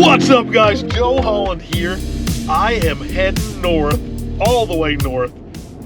What's up, guys? Joe Holland here. I am heading north, all the way north,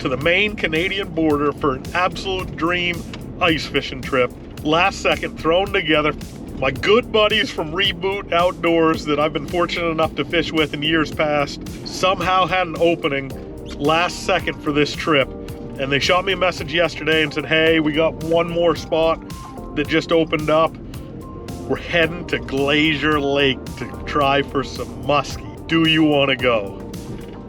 to the Maine Canadian border for an absolute dream ice fishing trip. Last second thrown together. My good buddies from Reboot Outdoors that I've been fortunate enough to fish with in years past somehow had an opening last second for this trip. And they shot me a message yesterday and said, hey, we got one more spot that just opened up. We're heading to Glazier Lake to try for some musky. Do you want to go?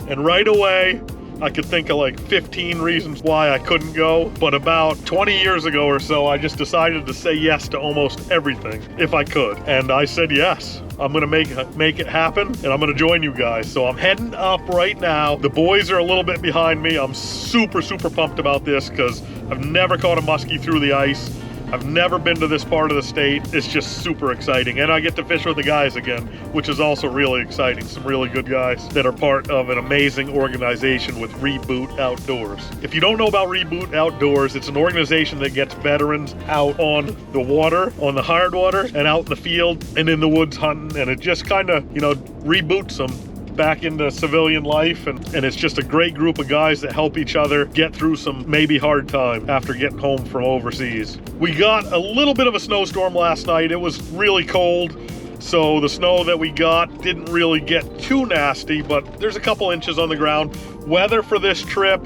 And right away, I could think of like 15 reasons why I couldn't go, but about 20 years ago or so, I just decided to say yes to almost everything if I could. And I said yes. I'm gonna make it happen, and I'm gonna join you guys. So I'm heading up right now. The boys are a little bit behind me. I'm super pumped about this because I've never caught a muskie through the ice. I've never been to this part of the state. It's just super exciting. And I get to fish with the guys again, which is also really exciting. Some really good guys that are part of an amazing organization with Reboot Outdoors. If you don't know about Reboot Outdoors, it's an organization that gets veterans out on the water, on the hard water, and out in the field and in the woods hunting. And it just kind of, reboots them back into civilian life, and it's just a great group of guys that help each other get through some maybe hard time after getting home from overseas. We got a little bit of a snowstorm last night. It was really cold, so the snow that we got didn't really get too nasty, but there's a couple inches on the ground. Weather for this trip,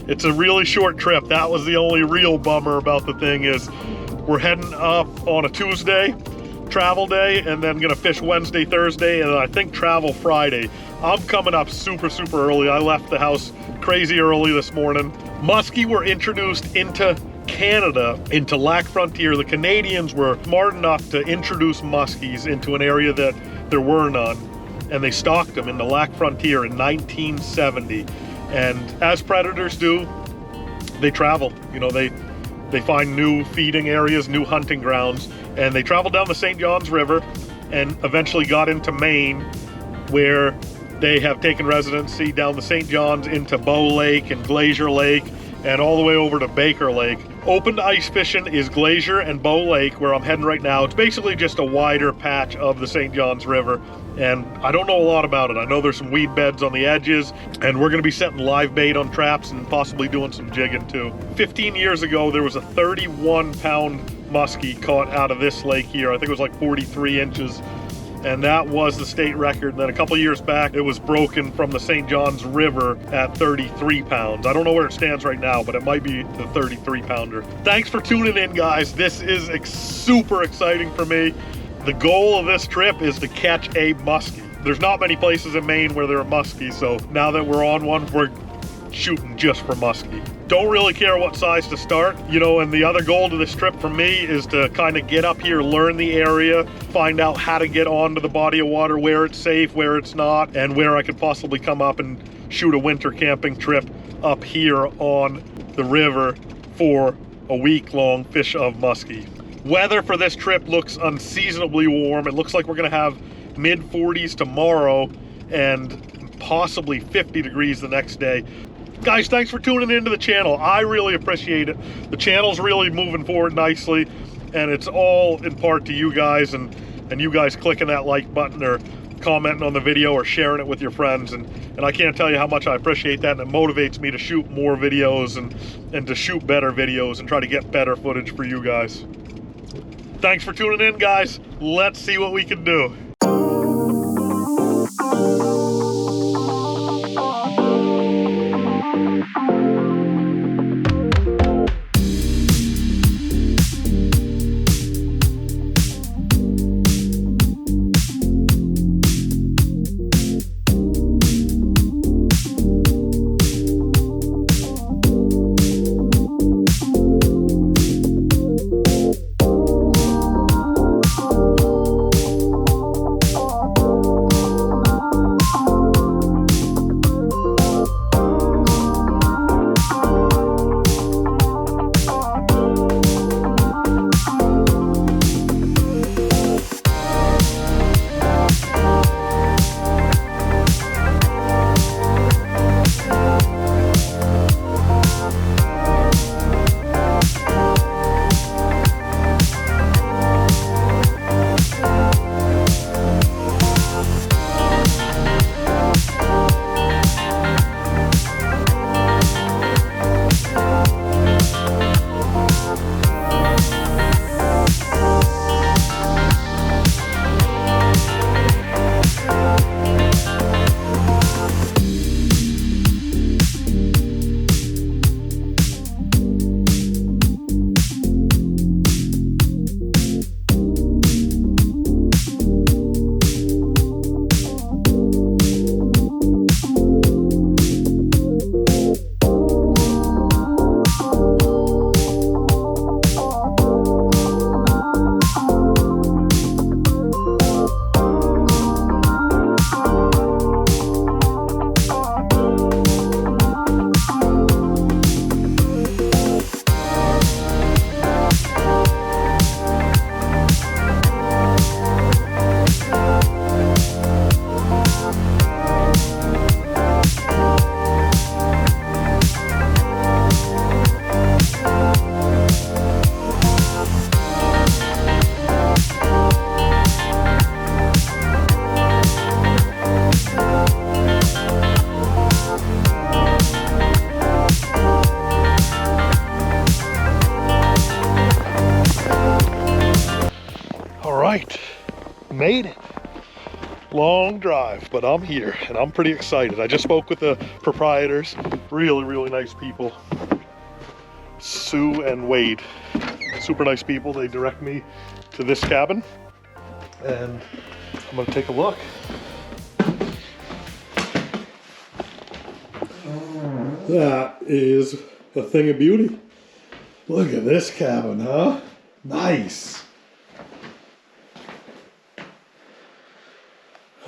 it's a really short trip. That was the only real bummer about the thing is we're heading up on a Tuesday, travel day, and then gonna fish Wednesday, Thursday, and I think travel Friday. I'm coming up super early. I left the house crazy early this morning. Muskie were introduced into Canada, into Lac Frontier. The Canadians were smart enough to introduce muskies into an area that there were none, and they stocked them in the Lac Frontier in 1970. And as predators do, they travel. They find new feeding areas, new hunting grounds, and they traveled down the St. Johns River and eventually got into Maine, where they have taken residency down the St. Johns into Bow Lake and Glazier Lake and all the way over to Baker Lake. Open to ice fishing is Glazier and Bow Lake, where I'm heading right now. It's basically just a wider patch of the St. Johns River, and I don't know a lot about it. I know there's some weed beds on the edges, and we're gonna be setting live bait on traps and possibly doing some jigging too. 15 years ago, there was a 31-pound muskie caught out of this lake here. I think it was like 43 inches. And that was the state record. And then a couple years back, it was broken from the St. Johns River at 33 pounds. I don't know where it stands right now, but it might be the 33-pounder. Thanks for tuning in, guys. This is super exciting for me. The goal of this trip is to catch a muskie. There's not many places in Maine where there are muskies, so now that we're on one, we're shooting just for muskie. Don't really care what size to start, and the other goal to this trip for me is to kind of get up here, learn the area, find out how to get onto the body of water, where it's safe, where it's not, and where I could possibly come up and shoot a winter camping trip up here on the river for a week-long fish of muskie. Weather for this trip looks unseasonably warm. It looks like we're gonna have mid-40s tomorrow and possibly 50 degrees the next day. Guys, thanks for tuning into the channel. I really appreciate it. The channel's really moving forward nicely, and it's all in part to you guys and you guys clicking that like button or commenting on the video or sharing it with your friends. And I can't tell you how much I appreciate that, and it motivates me to shoot more videos and to shoot better videos and try to get better footage for you guys. Thanks for tuning in, guys. Let's see what we can do. Made it. Long drive, but I'm here and I'm pretty excited. I just spoke with the proprietors. Really, really nice people. Sue and Wade. Super nice people. They direct me to this cabin and I'm gonna take a look. That is a thing of beauty. Look at this cabin, huh? Nice.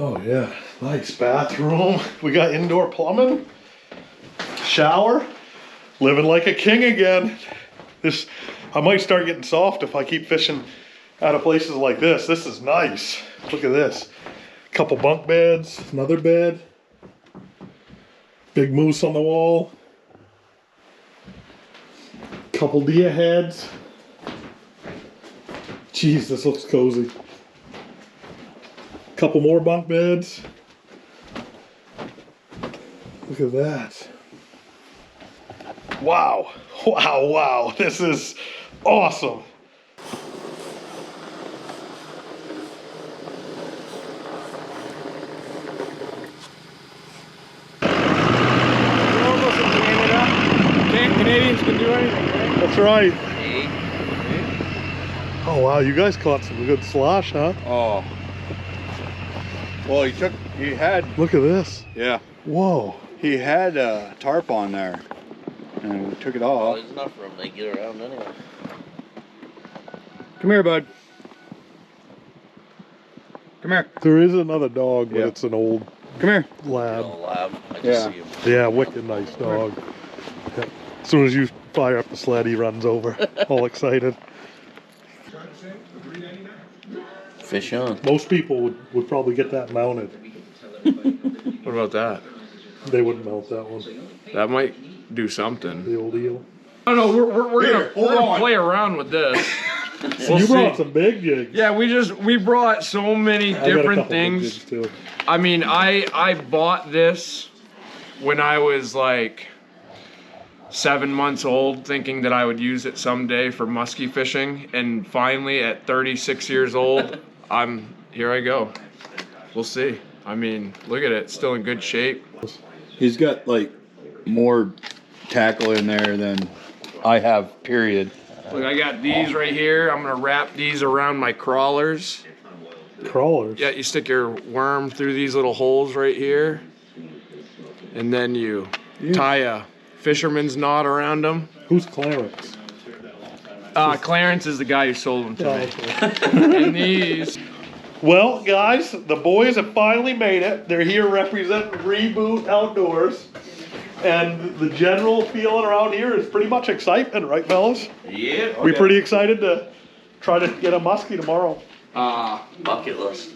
Oh yeah, nice bathroom. We got indoor plumbing, shower, living like a king again. This, I might start getting soft if I keep fishing out of places like this. This is nice. Look at this. Couple bunk beds, another bed. Big moose on the wall. Couple Dia heads. Jeez, this looks cozy. Couple more bunk beds. Look at that. Wow. Wow, wow. This is awesome. Canadians can do anything, right? That's right. Oh wow, you guys caught some good slosh, huh? Oh. Well, he had. Look at this. Yeah. Whoa. He had a tarp on there, and we took it off. Well, there's enough for them to get around anyway. Come here, bud. Come here. There is another dog, but Yeah. it's an old Come here. lab. Little lab. I can Yeah. see him. Yeah, wicked nice dog. Yeah. As soon as you fire up the sled, he runs over, all excited. Fish on. Most people would probably get that mounted. What about that? They wouldn't mount that one. That might do something. The old eel. I don't know. We're gonna play around with this. So you brought some big jigs. Yeah, we brought so many I got a different couple big things. jigs too. I mean, I bought this when I was like 7 months old, thinking that I would use it someday for musky fishing, and finally at 36 years old, here I go. We'll see. I mean, look at it, it's still in good shape. He's got like more tackle in there than I have, period. Look, I got these right here. I'm gonna wrap these around my crawlers. Crawlers. Yeah, you stick your worm through these little holes right here, and then you tie a fisherman's knot around them. Who's Clarence? Clarence is the guy who sold them to Oh, me. okay. And these, Well, guys, the boys have finally made it. They're here representing Reboot Outdoors. And the general feeling around here is pretty much excitement, right, fellas? Yeah. We pretty excited to try to get a muskie tomorrow. Bucket list.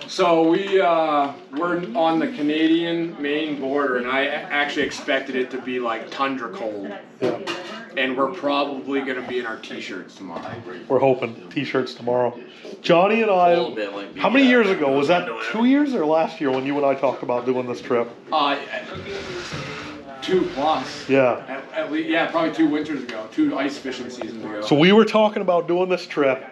so we're on the Canadian-Maine border, and I actually expected it to be like tundra cold. Yeah, And we're probably gonna be in our t-shirts tomorrow. we're hoping t-shirts tomorrow. Johnny and I, little bit might be, how many years ago? Was that 2 years or last year when you and I talked about doing this trip? 2+. Yeah. At least, yeah, probably 2 winters ago, 2 ice fishing seasons ago. So we were talking about doing this trip,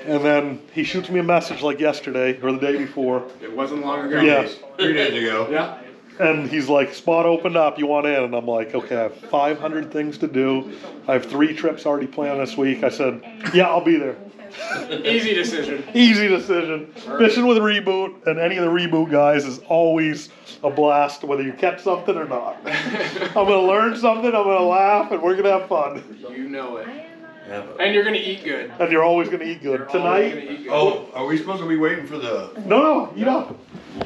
and then he shoots me a message like yesterday or the day before. It wasn't long ago. Yeah. 3 days ago. Yeah. And he's like, spot opened up, you want in? And I'm like, okay, I have 500 things to do. I have 3 trips already planned this week. I said, yeah, I'll be there. Easy decision. Easy decision. Fishing with Reboot and any of the Reboot guys is always a blast, whether you catch something or not. I'm going to learn something, I'm going to laugh, and we're going to have fun. You know it. And you're gonna eat good. And you're always going to eat good. Tonight, Oh, are we supposed to be waiting for the... no, eat up.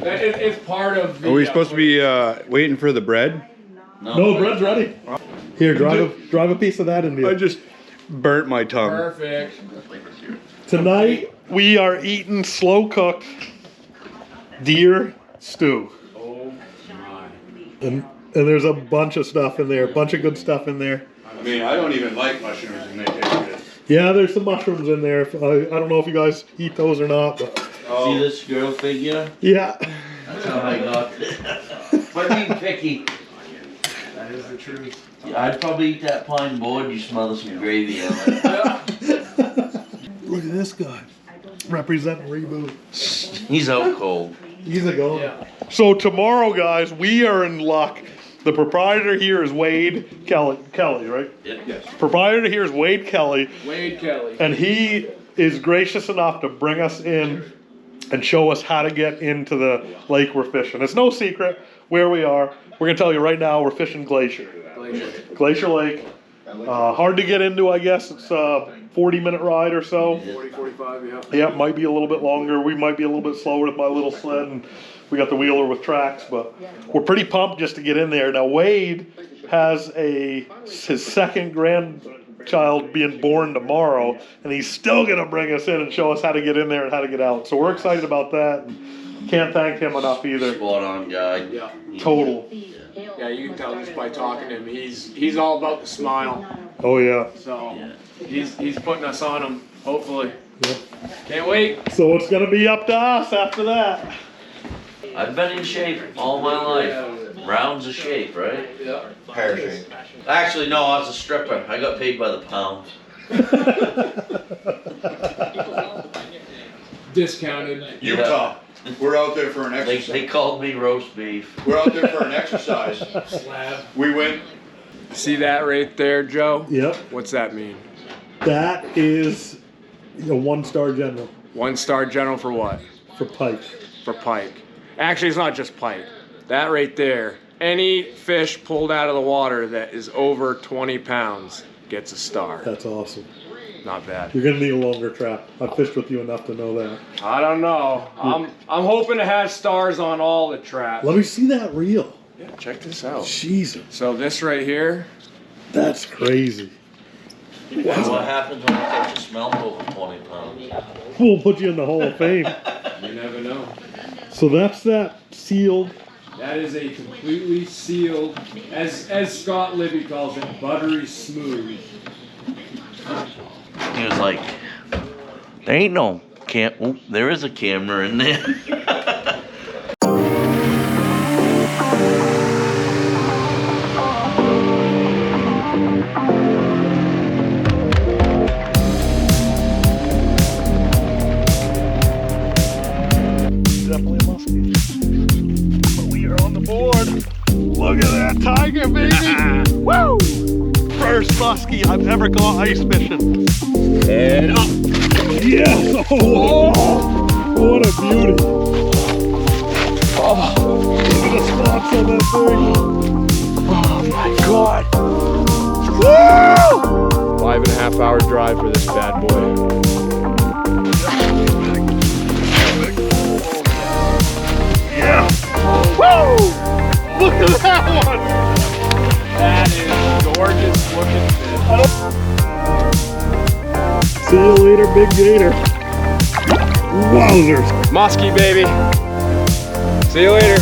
It's part of the. Are we supposed to be waiting for the bread? No, bread's ready. Here, drive a piece of that in I there. just burnt my tongue. Perfect. Tonight, we are eating slow-cooked deer stew. Oh my. And there's a bunch of stuff in there, a bunch of good stuff in there. I mean, I don't even like mushrooms and they taste good. Yeah, there's some mushrooms in there. I don't know if you guys eat those or not, but See this girl figure? yeah. That's how I got it. But being picky. That is the truth. Yeah, I'd probably eat that pine board. You smell some gravy on it. Look at this guy. Representing Reboot. He's out cold. He's a go. Yeah. So tomorrow, guys, we are in luck. The proprietor here is Wade Kelly. Kelly, right? Yes. Proprietor here is Wade Kelly. Wade Kelly. And he is gracious enough to bring us in and show us how to get into the lake we're fishing. It's no secret where we are. We're gonna tell you right now, we're fishing Glazier. Glazier Lake. Hard to get into, I guess. It's a 40-minute ride or so. 40, 45, yeah. Yeah, it might be a little bit longer. We might be a little bit slower with my little sled, and we got the wheeler with tracks, but we're pretty pumped just to get in there. Now, Wade has his second grandchild being born tomorrow, and he's still gonna bring us in and show us how to get in there and how to get out. So we're excited about that. Can't thank him enough either. Spot on guy. Yeah. Total. Yeah, you can tell just by talking to him. He's all about the smile. Oh yeah. So he's putting us on him, hopefully. Yeah. Can't wait. So it's gonna be up to us after that. I've been in shape all my life. Rounds of shape, right? Yeah. Pear shape. Actually, no, I was a stripper. I got paid by the pound. Discounted. Utah. We're out there for an exercise. They called me roast beef. We're out there for an exercise. Slab. We went. See that right there, Joe? Yep. What's that mean? That is a 1-star general 1-star general for what? for pike. For pike. Actually, it's not just pike. That right there. Any fish pulled out of the water that is over 20 pounds gets a star. That's awesome. Not bad. You're gonna need a longer trap. I've fished with you enough to know that. I don't know. I'm hoping to have stars on all the traps. Let me see that reel. Yeah, check this out. Jesus, So this right here. that's crazy. That's what happens when you catch a smelt over 20 pounds. We'll put you in the Hall of Fame. You never know. So that's that sealed. That is a completely sealed, as Scott Libby calls it, buttery smooth. He was like, there ain't no there is a camera in there. Definitely a musky. But we are on the board. Look at that tiger, baby! Woo! First musky I've ever caught ice fishing. And up. Yes! Oh, what a beauty! Oh, look at the spots on that thing! Oh my god! Woo! 5.5 hour drive for this bad boy. Yeah! Woo! Look at that one! That is gorgeous looking fish. See you later, big gator. Wowzers! Musky, baby. See you later.